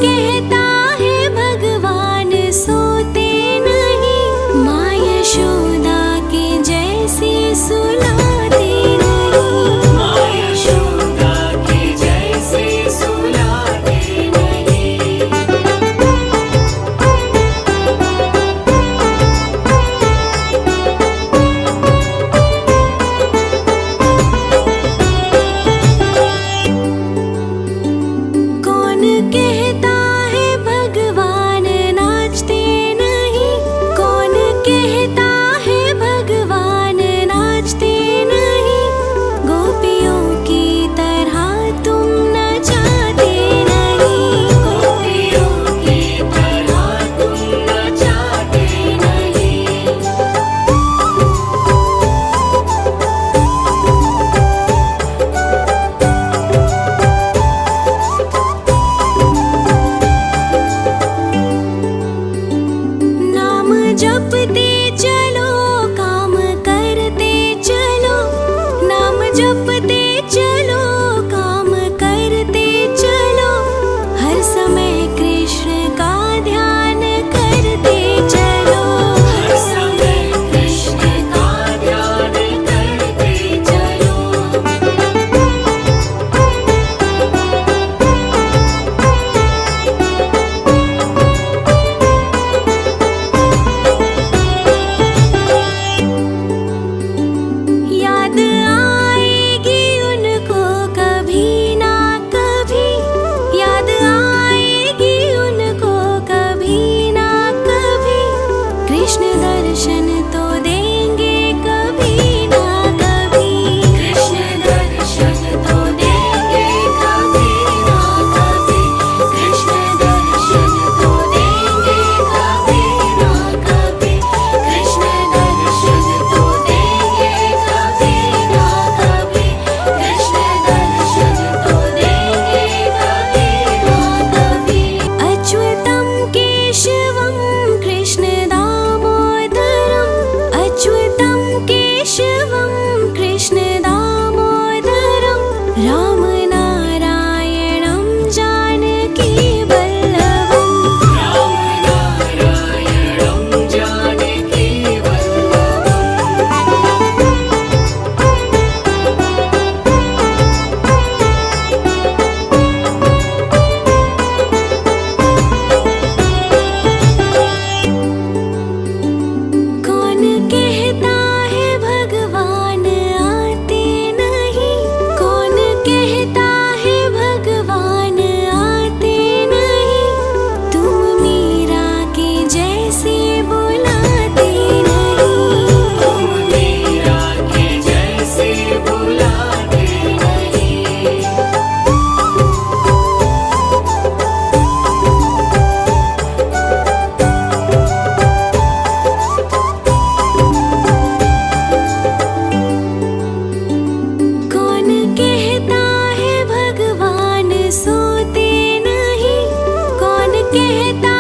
कहता है भगवान सोते नहीं, माँ यशोदा के जैसे सुलाते नहीं, माँ यशोदा के जैसे सुलाते नहीं। कौन कहता है भगवान नाचते नहीं, कौन कहता है भगवान नाचते नहीं, गोपियों की तरह तुम नचाते नहीं, गोपियों की तरह तुम नचाते नहीं। नाम जपते चलो काम करते चलो, नाम जपते चलो काम करते चलो, हर समय कृष्ण का ध्यान करते चलो, हर समय कृष्ण का ध्यान करते चलो। याद आएगी उनको कभी ना कभी, याद आएगी उनको कभी ना कभी, कृष्ण दर्शन तो देंगे कभी ना कभी, कृष्ण दर्शन तो देंगे कभी ना कभी, कृष्ण दर्शन तो देंगे कभी ना कभी, कृष्ण दर्शन तो देंगे कभी ना कभी, कृष्ण दर्शन तो देंगे कभी ना कभी। अच्युतं केशवं कृष्ण दामोदरम्, अच्युतं केशवं कृष्ण दामोदरम्, राम नारायणं जानकी वल्लभम्, राम नारायणं जानकी वल्लभम्। कौन कहता है भगवान आते नहीं, कौन कहता है भगवान आते नहीं, तुम मीरा के जैसे बुलाते नहीं, तुम मीरा के जैसे बुलाते नहीं। कौन कहता है भगवान सोते नहीं, कौन कहता